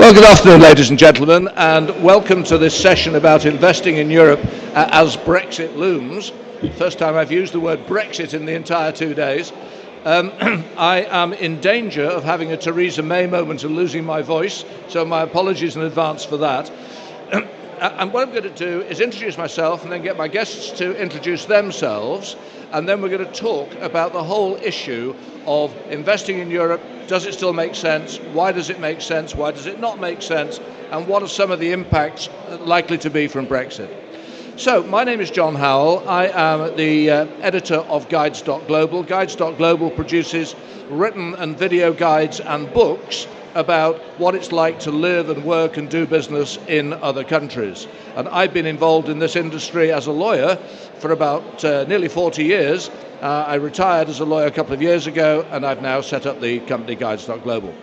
Well, good afternoon, ladies and gentlemen, and welcome to this session about investing in Europe as Brexit looms. First time I've used the word Brexit in the entire 2 days. I am in danger of having a Theresa May moment and losing my voice, so my apologies in advance for that. And what I'm going to do is introduce myself and then get my guests to introduce themselves, and then we're going to talk about the whole issue of investing in Europe. Does it still make sense? Why does it make sense? Why does it not make sense? And what are some of the impacts likely to be from Brexit? So, my name is John Howell. I am the editor of Guides.Global. Guides.Global produces written and video guides and books about what it's like to live and work and do business in other countries. And I've been involved in this industry as a lawyer for about nearly 40 years. I retired as a lawyer a couple of years ago, and I've now set up the company Guides.Global.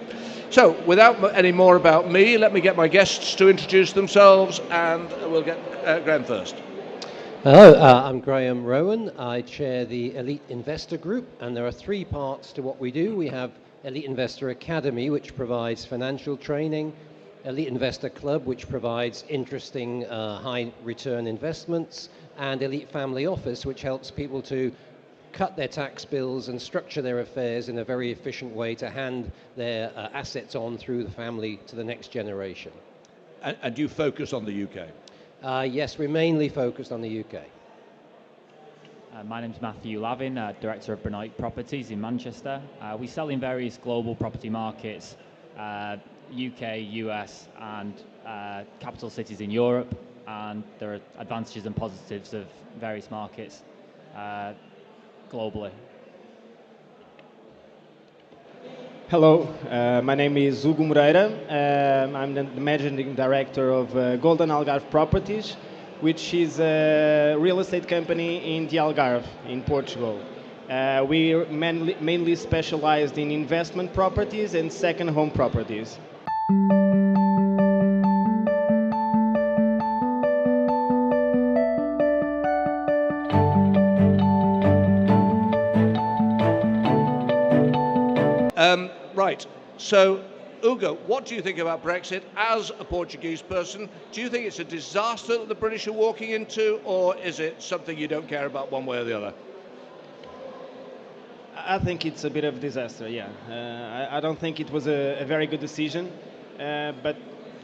So, without any more about me, let me get my guests to introduce themselves, and we'll get Graham first. Hello, I'm Graham Rowan. I chair the Elite Investor Group, and there are 3 parts to what we do. We have Elite Investor Academy, which provides financial training, Elite Investor Club, which provides interesting high return investments, and Elite Family Office, which helps people to cut their tax bills and structure their affairs in a very efficient way to hand their assets on through the family to the next generation. And you focus on the UK? Yes, we're mainly focused on the UK. My name's Matthew Lavin, Director of Benoit Properties in Manchester. We sell in various global property markets, UK, US and capital cities in Europe, and there are advantages and positives of various markets globally. Hello, my name is Hugo Moreira. I'm the Managing Director of Golden Algarve Properties, which is a real estate company in the Algarve, in Portugal. We're mainly specialized in investment properties and second home properties. Right, so Hugo, what do you think about Brexit as a Portuguese person? Do you think it's a disaster that the British are walking into, or is it something you don't care about one way or the other? I think it's a bit of a disaster, yeah. I don't think it was a very good decision, but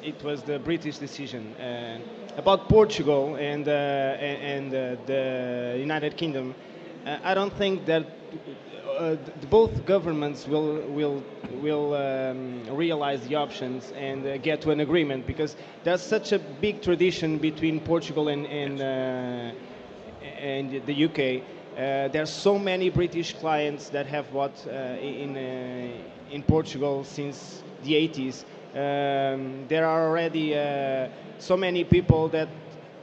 it was the British decision. About Portugal and the United Kingdom, I don't think that both governments will realize the options and get to an agreement, because there's such a big tradition between Portugal and the UK. There's so many British clients that have bought in Portugal since the 80s. There are already so many people that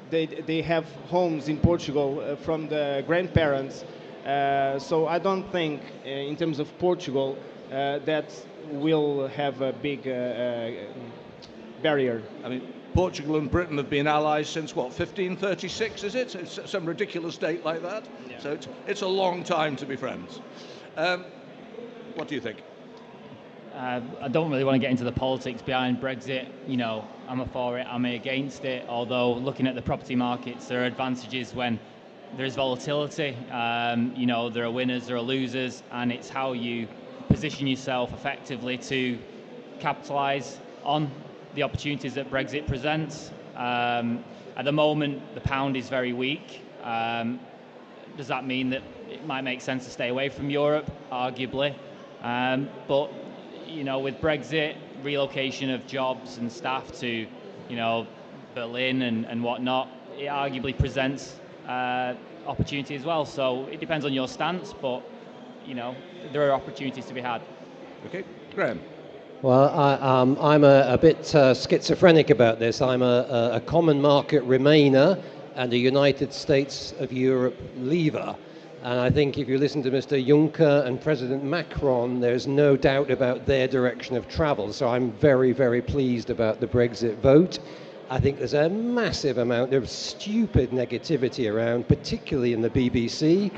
they have homes in Portugal from the grandparents. So I don't think, in terms of Portugal, that will have a big barrier. I mean, Portugal and Britain have been allies since, what, 1536, is it? It's some ridiculous date like that. Yeah. So it's a long time to be friends. What do you think? I don't really want to get into the politics behind Brexit. You know, I'm for it, I'm against it, although looking at the property markets, there are advantages when there's volatility. You know, there are winners, there are losers, and it's how you position yourself effectively to capitalise on the opportunities that Brexit presents. At the moment, the pound is very weak. Does that mean that it might make sense to stay away from Europe? Arguably. But, you know, with Brexit, relocation of jobs and staff to, you know, Berlin and whatnot, it arguably presents opportunity as well. So it depends on your stance, but, you know, there are opportunities to be had. Okay, Graham. Well, I'm a bit schizophrenic about this. I'm a common market remainer and a United States of Europe leaver. And I think if you listen to Mr. Juncker and President Macron, there's no doubt about their direction of travel. So I'm very, very pleased about the Brexit vote. I think there's a massive amount of stupid negativity around, particularly in the BBC.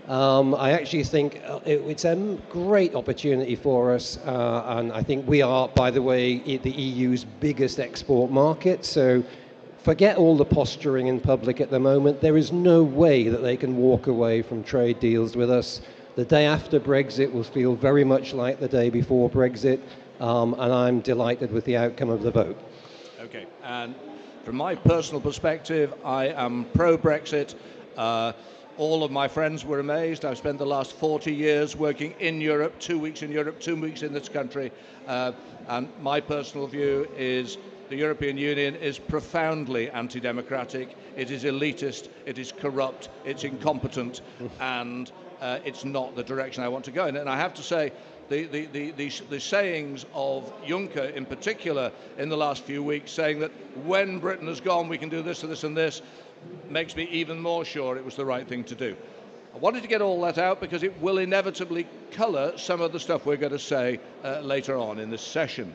I actually think it's a great opportunity for us, and I think we are, by the way, the EU's biggest export market. So forget all the posturing in public at the moment. There is no way that they can walk away from trade deals with us. The day after Brexit will feel very much like the day before Brexit, and I'm delighted with the outcome of the vote. Okay, and from my personal perspective, I am pro-Brexit. All of my friends were amazed. I've spent the last 40 years working in Europe, 2 weeks in Europe, 2 weeks in this country, and my personal view is the European Union is profoundly anti-democratic, it is elitist, it is corrupt, it's incompetent, and it's not the direction I want to go in. And I have to say, the sayings of Juncker in particular in the last few weeks, saying that when Britain has gone we can do this and this and this, makes me even more sure it was the right thing to do. I wanted to get all that out because it will inevitably colour some of the stuff we're going to say later on in this session.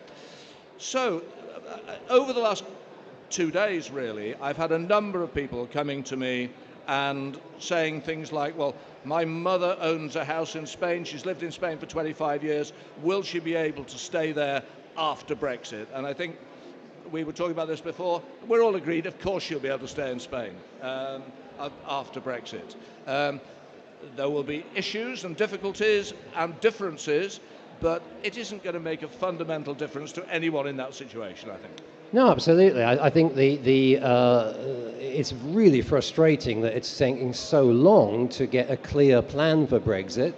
So, over the last 2 days really, I've had a number of people coming to me and saying things like, well, my mother owns a house in Spain, she's lived in Spain for 25 years, will she be able to stay there after Brexit? And I think we were talking about this before, we're all agreed, of course she'll be able to stay in Spain after Brexit. There will be issues and difficulties and differences, but it isn't going to make a fundamental difference to anyone in that situation, I think. No, absolutely. I think it's really frustrating that it's taking so long to get a clear plan for Brexit.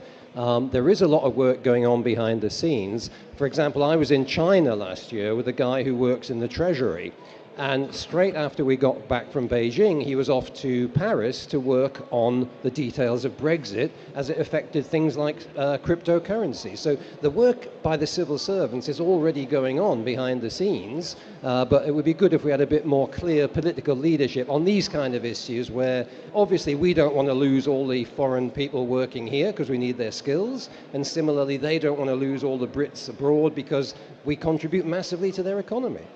There is a lot of work going on behind the scenes. For example, I was in China last year with a guy who works in the Treasury. And straight after we got back from Beijing, he was off to Paris to work on the details of Brexit as it affected things like cryptocurrency. So the work by the civil servants is already going on behind the scenes, but it would be good if we had a bit more clear political leadership on these kind of issues where obviously we don't want to lose all the foreign people working here because we need their skills, and similarly they don't want to lose all the Brits abroad because we contribute massively to their economy.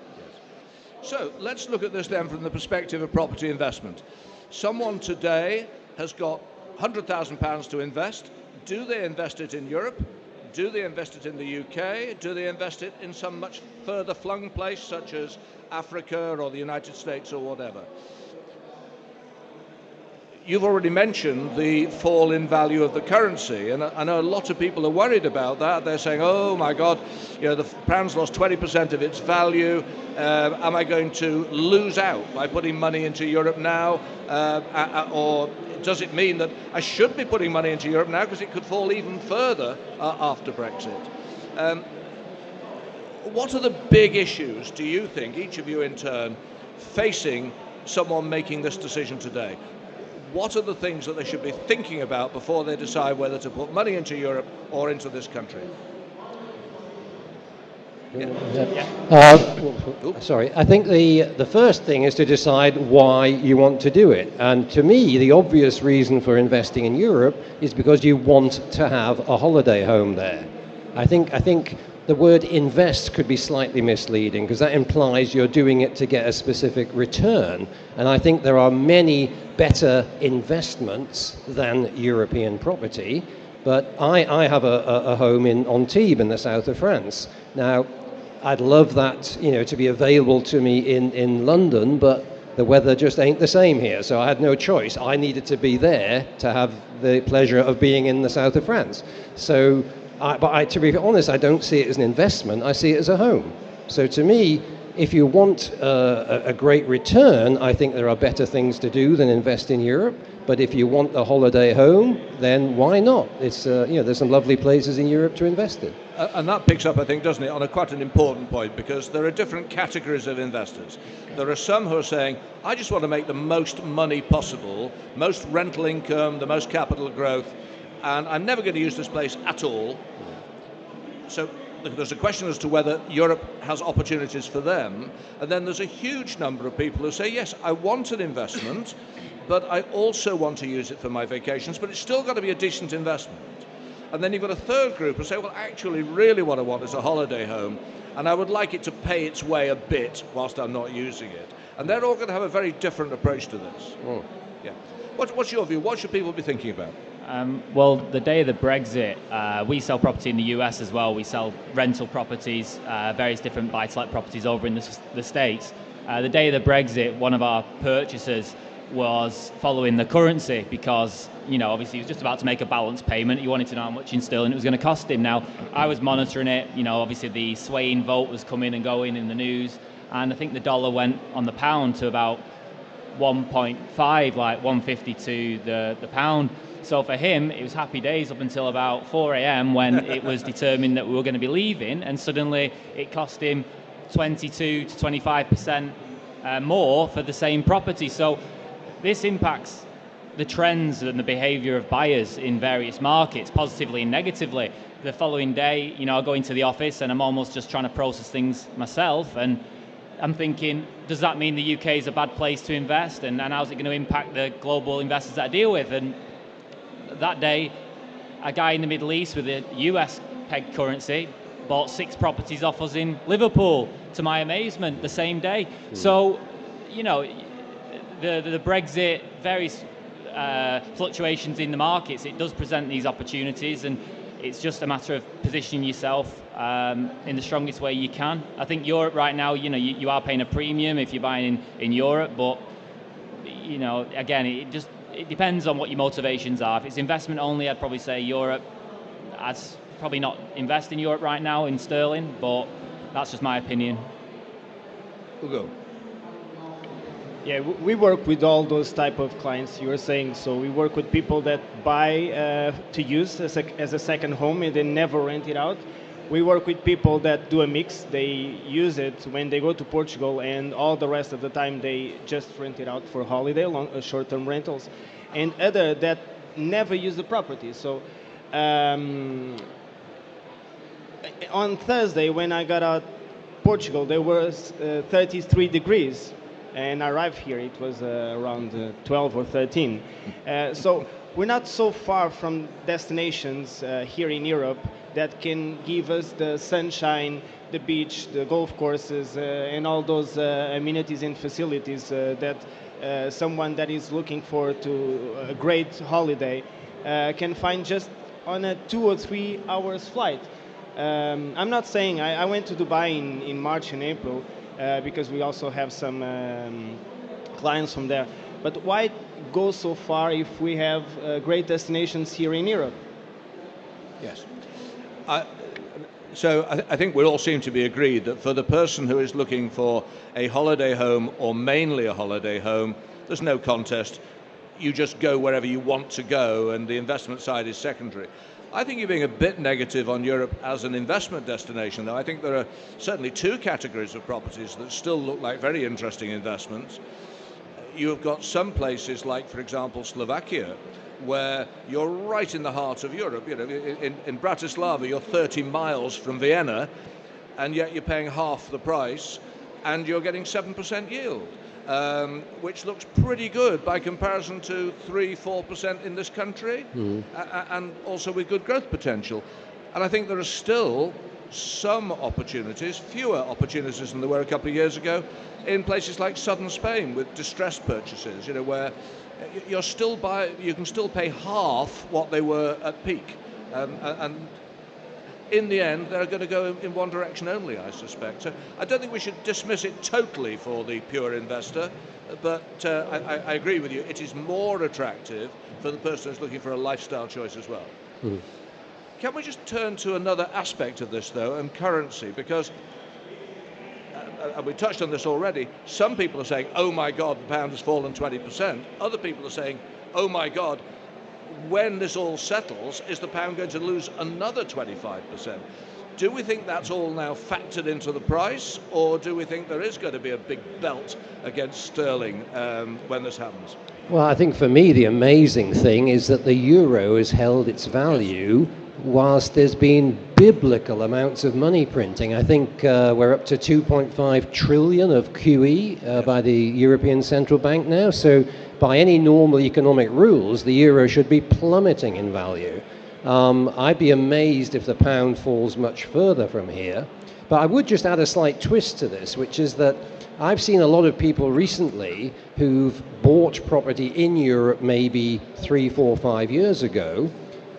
So let's look at this then from the perspective of property investment. Someone today has got £100,000 to invest. Do they invest it in Europe? Do they invest it in the UK? Do they invest it in some much further flung place such as Africa or the United States or whatever? You've already mentioned the fall in value of the currency, and I know a lot of people are worried about that. They're saying, oh my God, the pound's lost 20% of its value. Am I going to lose out by putting money into Europe now? Or does it mean that I should be putting money into Europe now because it could fall even further after Brexit? What are the big issues, do you think, each of you in turn, facing someone making this decision today? What are the things that they should be thinking about before they decide whether to put money into Europe or into this country? Sorry, I think the first thing is to decide why you want to do it. And to me, the obvious reason for investing in Europe is because you want to have a holiday home there. I think the word invest could be slightly misleading because that implies you're doing it to get a specific return. And I think there are many better investments than European property. But I have a home in Antibes in the south of France. Now, I'd love that, to be available to me in London, but the weather just ain't the same here. So I had no choice. I needed to be there to have the pleasure of being in the south of France. So to be honest, I don't see it as an investment. I see it as a home. So to me, if you want a great return, I think there are better things to do than invest in Europe. But if you want a holiday home, then why not? It's there's some lovely places in Europe to invest in. And that picks up, I think, doesn't it, on quite an important point, because there are different categories of investors. There are some who are saying, I just want to make the most money possible, most rental income, the most capital growth, and I'm never going to use this place at all. So there's a question as to whether Europe has opportunities for them. And then there's a huge number of people who say, yes, I want an investment, but I also want to use it for my vacations, but it's still got to be a decent investment. And then you've got a third group who say, well, actually, really what I want is a holiday home, and I would like it to pay its way a bit whilst I'm not using it. And they're all going to have a very different approach to this. Yeah. What's your view? What should people be thinking about? Well, the day of the Brexit, we sell property in the US as well. We sell rental properties, various different buy-to-let properties over in the States. The day of the Brexit, one of our purchasers was following the currency because, obviously he was just about to make a balance payment. He wanted to know how much in sterling it was going to cost him. Now, I was monitoring it. Obviously the swaying vote was coming and going in the news. And I think the dollar went on the pound to about 1.5, like 150 to the pound. So for him, it was happy days up until about 4 a.m. when it was determined that we were going to be leaving, and suddenly it cost him 22 to 25% more for the same property. So this impacts the trends and the behavior of buyers in various markets, positively and negatively. The following day, I go into the office and I'm almost just trying to process things myself, and I'm thinking, does that mean the UK is a bad place to invest, and how's it going to impact the global investors that I deal with? And that day, a guy in the Middle East with a US pegged currency bought 6 properties off us in Liverpool, to my amazement, the same day. So, the Brexit, various fluctuations in the markets, it does present these opportunities, and it's just a matter of positioning yourself in the strongest way you can. I think Europe right now, you are paying a premium if you're buying in Europe, but again, it depends on what your motivations are. If it's investment only, I'd probably say Europe. I'd probably not invest in Europe right now in sterling, but that's just my opinion. Hugo. Yeah, we work with all those type of clients you were saying. So we work with people that buy to use as a second home and then never rent it out. We work with people that do a mix. They use it when they go to Portugal, and all the rest of the time they just rent it out for holiday, short-term rentals, and other that never use the property. So on Thursday when I got out Portugal, there was 33 degrees. And I arrived here, it was around 12 or 13. So we're not so far from destinations here in Europe that can give us the sunshine, the beach, the golf courses, and all those amenities and facilities that someone that is looking forward to a great holiday can find just on a 2 or 3 hours flight. I'm not saying, I went to Dubai in March and April, because we also have some clients from there. But why go so far if we have great destinations here in Europe? Yes. I think we all seem to be agreed that for the person who is looking for a holiday home, or mainly a holiday home, there's no contest. You just go wherever you want to go, and the investment side is secondary. I think you're being a bit negative on Europe as an investment destination, though. I think there are certainly 2 categories of properties that still look like very interesting investments. You have got some places like, for example, Slovakia, where you're right in the heart of Europe. In Bratislava, you're 30 miles from Vienna, and yet you're paying half the price, and you're getting 7% yield. Which looks pretty good by comparison to 3-4% in this country, and also with good growth potential. And I think there are still some opportunities, fewer opportunities than there were a couple of years ago, in places like southern Spain with distressed purchases, where you can still pay half what they were at peak, and in the end, they're going to go in one direction only, I suspect. So I don't think we should dismiss it totally for the pure investor, but I agree with you. It is more attractive for the person who's looking for a lifestyle choice as well. Can we just turn to another aspect of this, though, and currency? Because, and we touched on this already, some people are saying, oh my God, the pound has fallen 20%. Other people are saying, oh my God, when this all settles, is the pound going to lose another 25%? Do we think that's all now factored into the price, or do we think there is going to be a big belt against sterling when this happens? Well, I think for me, the amazing thing is that the euro has held its value whilst there's been biblical amounts of money printing. I think we're up to 2.5 trillion of QE by the European Central Bank now. So by any normal economic rules, the euro should be plummeting in value. I'd be amazed if the pound falls much further from here. But I would just add a slight twist to this, which is that I've seen a lot of people recently who've bought property in Europe maybe 3, 4, 5 years ago,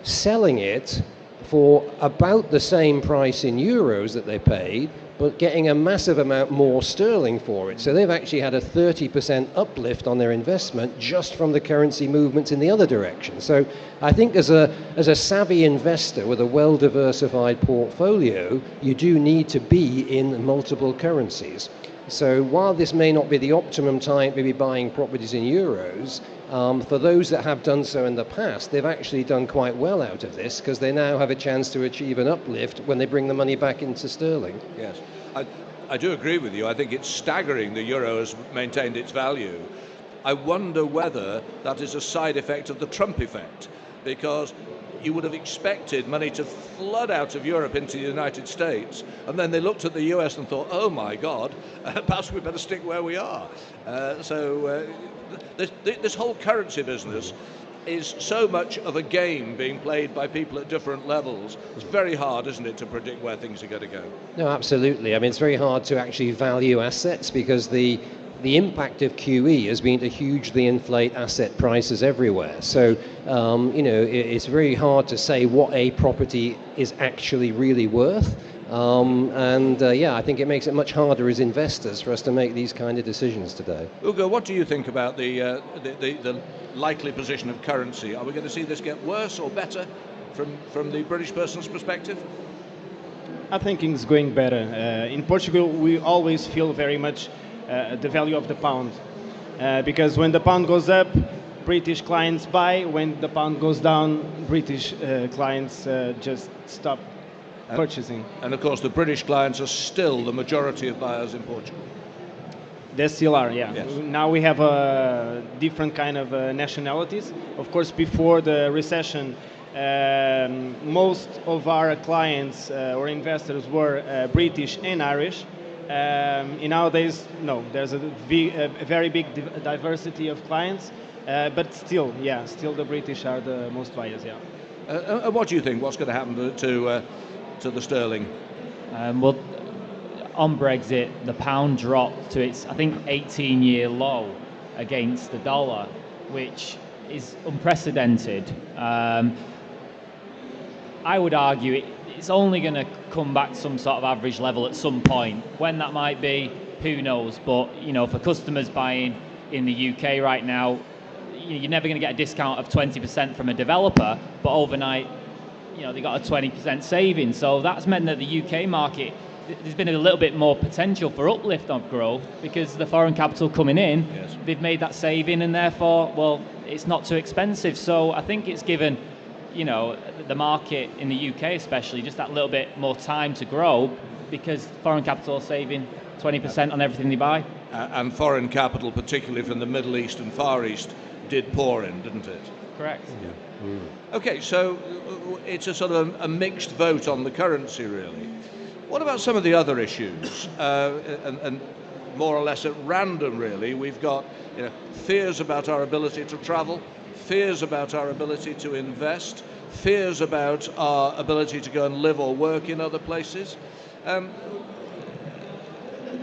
selling it for about the same price in euros that they paid, but getting a massive amount more sterling for it. So they've actually had a 30% uplift on their investment just from the currency movements in the other direction. So I think as a savvy investor with a well-diversified portfolio, you do need to be in multiple currencies. So while this may not be the optimum time to be buying properties in euros, for those that have done so in the past, they've actually done quite well out of this because they now have a chance to achieve an uplift when they bring the money back into sterling. Yes, I do agree with you. I think it's staggering the euro has maintained its value. I wonder whether that is a side effect of the Trump effect, because you would have expected money to flood out of Europe into the United States, and then they looked at the US and thought, oh my God, perhaps we better stick where we are. This whole currency business is so much of a game being played by people at different levels. It's very hard, isn't it, to predict where things are going to go? No, absolutely. I mean, it's very hard to actually value assets because the impact of QE has been to hugely inflate asset prices everywhere. So, it's very hard to say what a property is actually really worth. I think it makes it much harder as investors for us to make these kind of decisions today. Hugo, what do you think about the likely position of currency? Are we going to see this get worse or better from the British person's perspective? I think it's going better. In Portugal, we always feel very much the value of the pound, because when the pound goes up, British clients buy. When the pound goes down, British clients just stop purchasing. And of course, the British clients are still the majority of buyers in Portugal. They still are, yeah. Yes. Now we have different kind of nationalities. Of course, before the recession, most of our clients or investors were British and Irish. Nowadays, no, there's a very big diversity of clients, but still the British are the most buyers, yeah. And what do you think? What's going to happen to the sterling? Well, on Brexit, the pound dropped to its, I think, 18-year low against the dollar, which is unprecedented. I would argue it's only going to come back to some sort of average level at some point. When that might be, who knows? But for customers buying in the UK right now, you're never going to get a discount of 20% from a developer, but overnight, they got a 20% saving. So that's meant that the UK market, there's been a little bit more potential for uplift of growth because the foreign capital coming in, yes, they've made that saving, and therefore, well, it's not too expensive. So I think it's given the market in the UK especially just that little bit more time to grow because foreign capital is saving 20% on everything they buy. And foreign capital, particularly from the Middle East and Far East, did pour in, didn't it? Correct. Yeah. Okay, so it's a sort of a mixed vote on the currency, really. What about some of the other issues? And more or less at random, really, we've got fears about our ability to travel, fears about our ability to invest, fears about our ability to go and live or work in other places.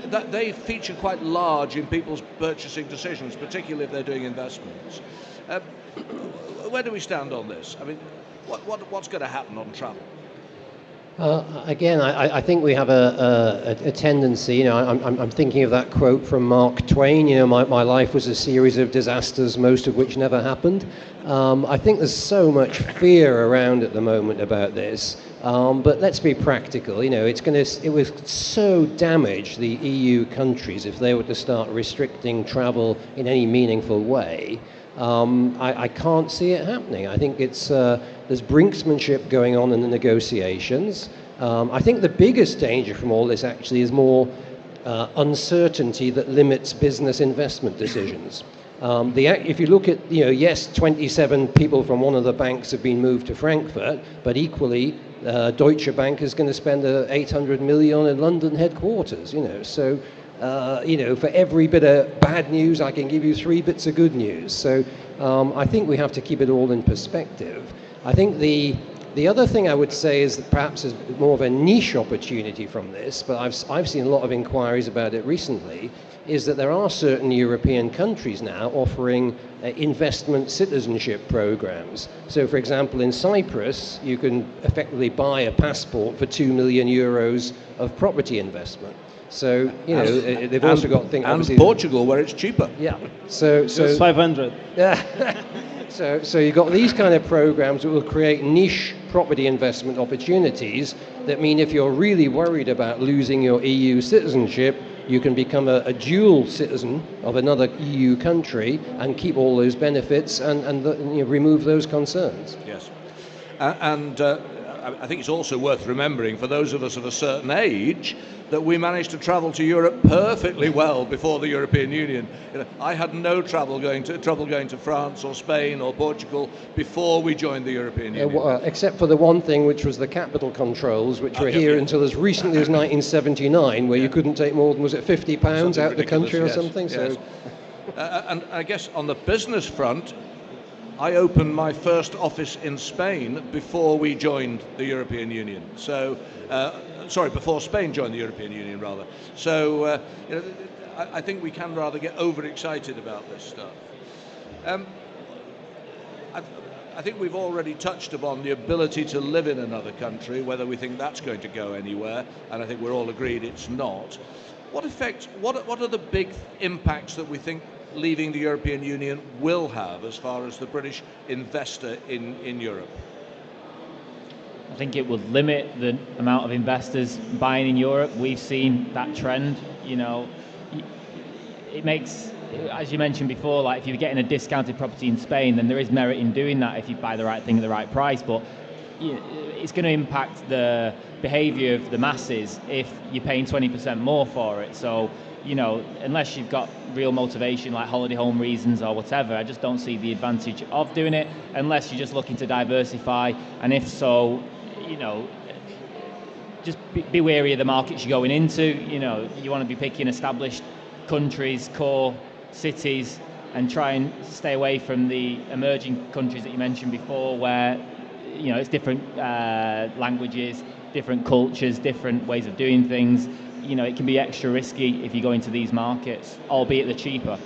That they feature quite large in people's purchasing decisions, particularly if they're doing investments. Where do we stand on this? I mean, what's going to happen on travel? Again, I think we have a tendency, I'm thinking of that quote from Mark Twain, my life was a series of disasters, most of which never happened. I think there's so much fear around at the moment about this, but let's be practical, it would so damage the EU countries if they were to start restricting travel in any meaningful way. I can't see it happening. I think there's brinksmanship going on in the negotiations. I think the biggest danger from all this actually is more uncertainty that limits business investment decisions. If you look at, yes, 27 people from one of the banks have been moved to Frankfurt, but equally, Deutsche Bank is going to spend 800 million in London headquarters, So, for every bit of bad news, I can give you 3 bits of good news. So I think we have to keep it all in perspective. I think the The other thing I would say is that perhaps is more of a niche opportunity from this, but I've seen a lot of inquiries about it recently, is that there are certain European countries now offering investment citizenship programs. So, for example, in Cyprus, you can effectively buy a passport for 2 million euros of property investment. So, you know, they've also got things. And Portugal, where it's cheaper. Yeah. So Just 500. Yeah. So you've got these kind of programs that will create niche property investment opportunities that mean if you're really worried about losing your EU citizenship, you can become a dual citizen of another EU country and keep all those benefits and you know, remove those concerns. Yes. I think it's also worth remembering for those of us of a certain age that we managed to travel to Europe perfectly well before the European Union. You know, I had no trouble going to France or Spain or Portugal before we joined the European Union. Except for the one thing, which was the capital controls, which were here until as recently as 1979, where you couldn't take more than, was it £50 out the country or something? Yes. And I guess on the business front, I opened my first office in Spain before we joined the European Union. So, before Spain joined the European Union, rather. So, you know, I think we can rather get overexcited about this stuff. I think we've already touched upon the ability to live in another country, whether we think that's going to go anywhere, and I think we're all agreed it's not. What are the big impacts that we think leaving the European Union will have as far as the British investor in Europe? I think it would limit the amount of investors buying in Europe. We've seen that trend. You know, it makes, as you mentioned before, like if you're getting a discounted property in Spain, then there is merit in doing that if you buy the right thing at the right price. But it's going to impact the behaviour of the masses if you're paying 20% more for it. So, you know, unless you've got real motivation like holiday home reasons or whatever, I just don't see the advantage of doing it unless you're just looking to diversify. And if so, you know, just be wary of the markets you're going into. You know, you want to be picking established countries, core cities, and try and stay away from the emerging countries that you mentioned before where, you know, it's different languages, different cultures, different ways of doing things. You know, it can be extra risky if you go into these markets, albeit they're cheaper.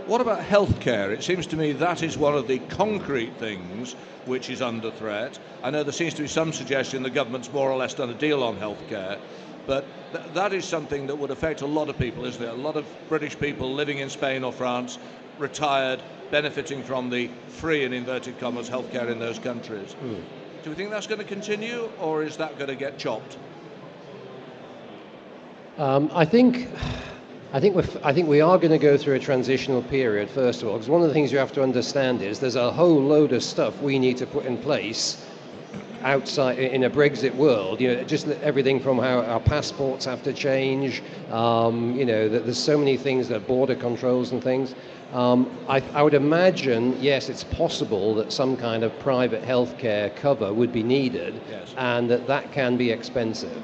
What about healthcare? It seems to me that is one of the concrete things which is under threat. I know there seems to be some suggestion the government's more or less done a deal on healthcare, but that is something that would affect a lot of people, isn't it? A lot of British people living in Spain or France, retired, benefiting from the free, in inverted commas, healthcare in those countries. Do we think that's going to continue, or is that going to get chopped? I think we are going to go through a transitional period, first of all, because one of the things you have to understand is there's a whole load of stuff we need to put in place outside in a Brexit world. You know, just everything from how our passports have to change. You know, that there's so many things, that border controls and things. I would imagine, yes, it's possible that some kind of private healthcare cover would be needed, yes, and that can be expensive.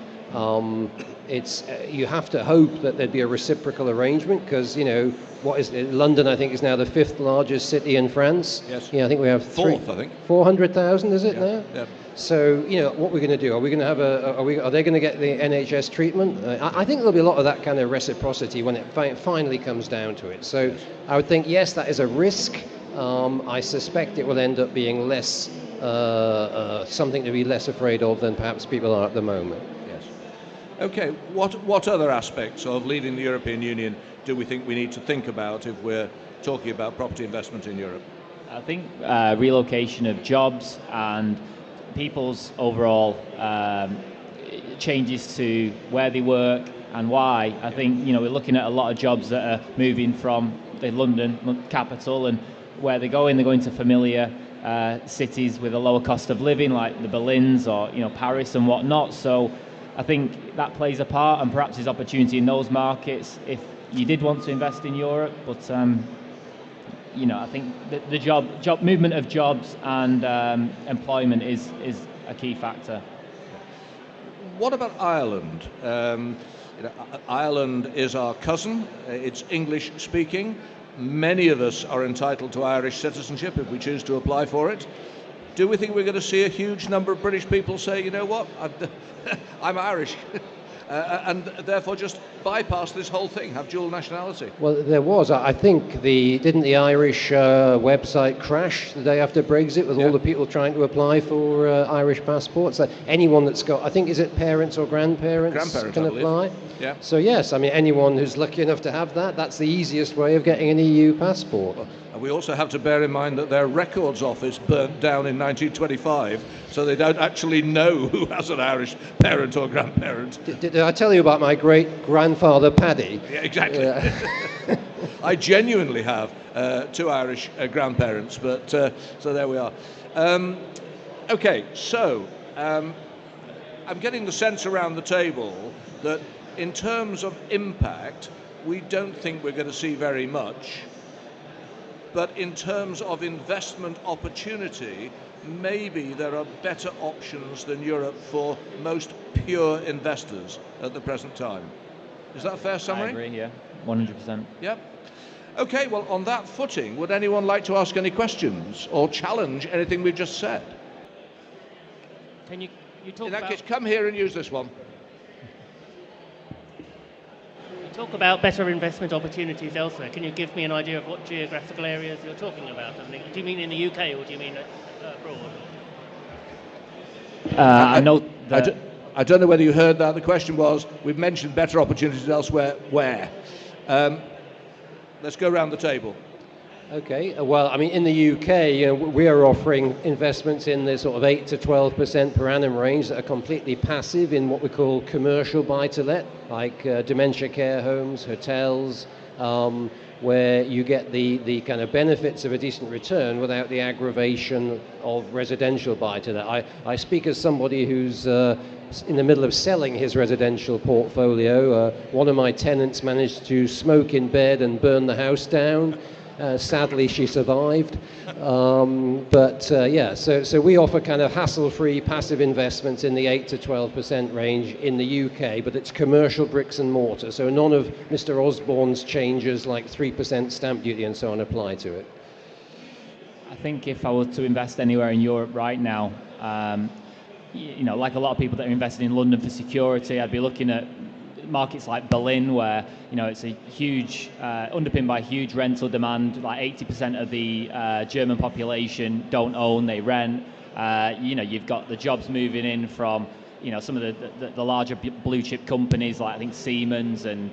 You have to hope that there'd be a reciprocal arrangement, because, you know, London, I think, is now the 5th largest city in France. Yes. Yeah, I think we have 400,000, is it now? Yeah. So, you know, what we're going to do? Are we going to have are they going to get the NHS treatment? I think there'll be a lot of that kind of reciprocity when it finally comes down to it. So, yes, I would think, yes, that is a risk. I suspect it will end up being less something to be less afraid of than perhaps people are at the moment. Okay, what other aspects of leaving the European Union do we think we need to think about if we're talking about property investment in Europe? I think relocation of jobs and people's overall changes to where they work and why. I think, you know, we're looking at a lot of jobs that are moving from the London capital, and where they're going to familiar cities with a lower cost of living, like the Berlins or, you know, Paris and whatnot. So I think that plays a part, and perhaps there's opportunity in those markets if you did want to invest in Europe. But you know, I think the job movement of jobs and employment is a key factor. What about Ireland? You know, Ireland is our cousin. It's English speaking. Many of us are entitled to Irish citizenship if we choose to apply for it. do we think we're going to see a huge number of British people say, you know what, I'm Irish, and therefore just bypass this whole thing, have dual nationality? Well, there was. I think didn't the Irish website crash the day after Brexit with all the people trying to apply for Irish passports? So anyone that's got, I think, is it parents or grandparents can apply? Yeah. So yes, I mean, anyone who's lucky enough to have that, that's the easiest way of getting an EU passport. And we also have to bear in mind that their records office burnt down in 1925, so they don't actually know who has an Irish parent or grandparent. Did I tell you about my great-grandfather Paddy? Yeah, exactly. I genuinely have 2 Irish grandparents, but so there we are. Okay, so I'm getting the sense around the table that in terms of impact, we don't think we're going to see very much. But in terms of investment opportunity, maybe there are better options than Europe for most pure investors at the present time. Is that a fair summary? I agree, yeah, 100%. Yeah. Okay, well, on that footing, would anyone like to ask any questions or challenge anything we've just said? Can you talk In that about... case, come here and use this one. Talk about better investment opportunities elsewhere. Can you give me an idea of what geographical areas you're talking about? I mean, do you mean in the UK or do you mean abroad? I know that... I don't know whether you heard that. The question was, we've mentioned better opportunities elsewhere. Where? Let's go around the table. Okay, well, I mean, in the UK, we are offering investments in the sort of 8 to 12% per annum range that are completely passive in what we call commercial buy-to-let, like dementia care homes, hotels, where you get the kind of benefits of a decent return without the aggravation of residential buy-to-let. I speak as somebody who's in the middle of selling his residential portfolio. One of my tenants managed to smoke in bed and burn the house down. Sadly, she survived. So we offer kind of hassle-free passive investments in the 8 to 12% range in the UK, but it's commercial bricks and mortar. So none of Mr. Osborne's changes like 3% stamp duty and so on apply to it. I think if I were to invest anywhere in Europe right now, like a lot of people that are invested in London for security, I'd be looking at markets like Berlin, where it's a huge, underpinned by huge rental demand. Like 80% of the German population don't own; they rent. You've got the jobs moving in from some of the larger blue chip companies, like I think Siemens and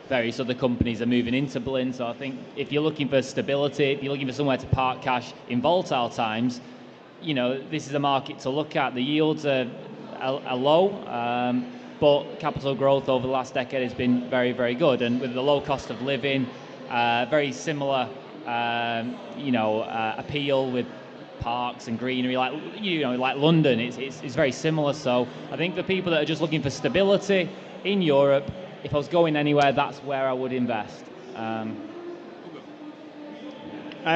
various other companies are moving into Berlin. So I think if you're looking for stability, if you're looking for somewhere to park cash in volatile times, this is a market to look at. The yields are low. But capital growth over the last decade has been very, very good, and with the low cost of living, very similar, appeal with parks and greenery, like London. It's very similar. So I think for people that are just looking for stability in Europe, if I was going anywhere, that's where I would invest. I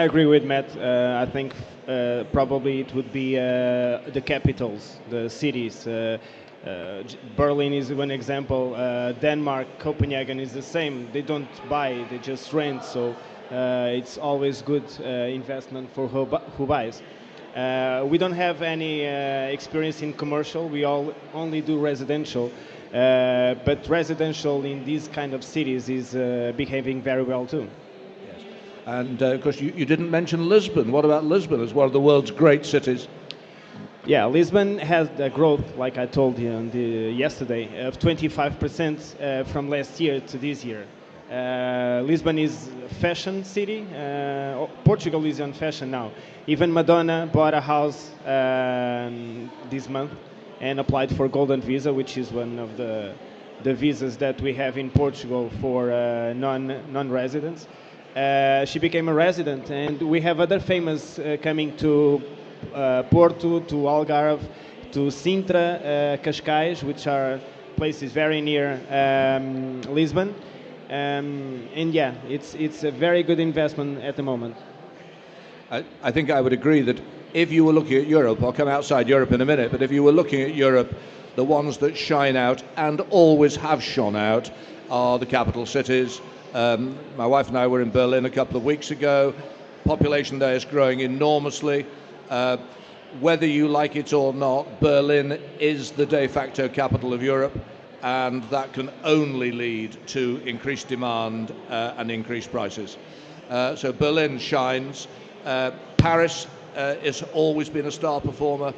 agree with Matt. I think probably it would be the capitals, the cities. Berlin is one example. Denmark, Copenhagen is the same. They don't buy, they just rent. So it's always good investment for who buys. We don't have any experience in commercial. We only do residential. But residential in these kind of cities is behaving very well too. Yes. And of course, you didn't mention Lisbon. What about Lisbon as one of the world's great cities? Yeah, Lisbon has a growth, like I told you yesterday, of 25% from last year to this year. Lisbon is a fashion city. Portugal is on fashion now. Even Madonna bought a house this month and applied for Golden Visa, which is one of the visas that we have in Portugal for non-residents. She became a resident, and we have other famous coming to Porto, to Algarve, to Sintra, Cascais, which are places very near Lisbon. And yeah, it's a very good investment at the moment. I think I would agree that if you were looking at Europe, I'll come outside Europe in a minute, but if you were looking at Europe, the ones that shine out and always have shone out are the capital cities. My wife and I were in Berlin a couple of weeks ago. Population there is growing enormously. whether you like it or not, Berlin is the de facto capital of Europe, and that can only lead to increased demand and increased prices. So Berlin shines. Paris has always been a star performer.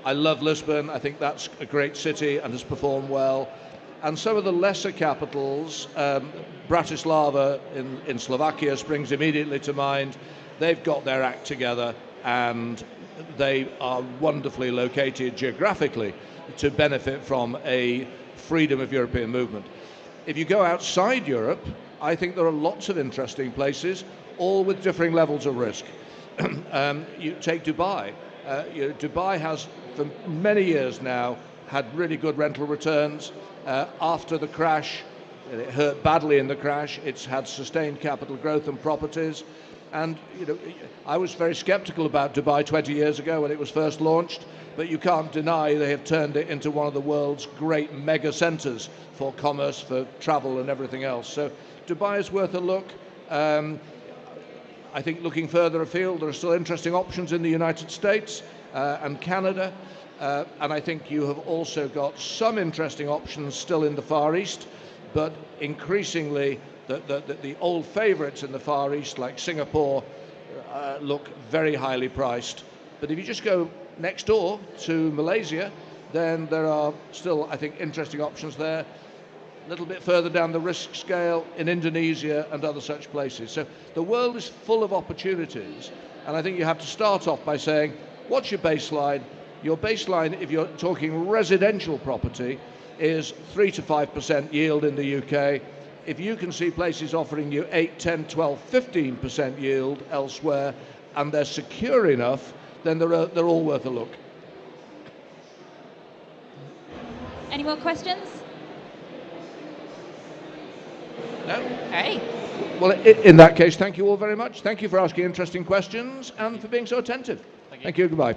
I love Lisbon. I think that's a great city and has performed well. And some of the lesser capitals, Bratislava in Slovakia springs immediately to mind. They've got their act together, and they are wonderfully located geographically to benefit from a freedom of European movement. If you go outside Europe, I think there are lots of interesting places, all with differing levels of risk. You take Dubai. Dubai has, for many years now, had really good rental returns. After the crash, it hurt badly in the crash. It's had sustained capital growth and properties. And I was very skeptical about Dubai 20 years ago when it was first launched, but you can't deny they have turned it into one of the world's great mega centres for commerce, for travel and everything else. So Dubai is worth a look. I think looking further afield, there are still interesting options in the United States and Canada. And I think you have also got some interesting options still in the Far East, but increasingly the old favourites in the Far East, like Singapore, look very highly priced. But if you just go next door to Malaysia, then there are still, I think, interesting options there. A little bit further down the risk scale in Indonesia and other such places. So the world is full of opportunities, and I think you have to start off by saying, what's your baseline? Your baseline, if you're talking residential property, is 3 to 5% yield in the UK. If you can see places offering you 8, 10, 12, 15% yield elsewhere, and they're secure enough, then they're all worth a look. Any more questions? No? Hey. Well, in that case, thank you all very much. Thank you for asking interesting questions and for being so attentive. Thank you. Goodbye.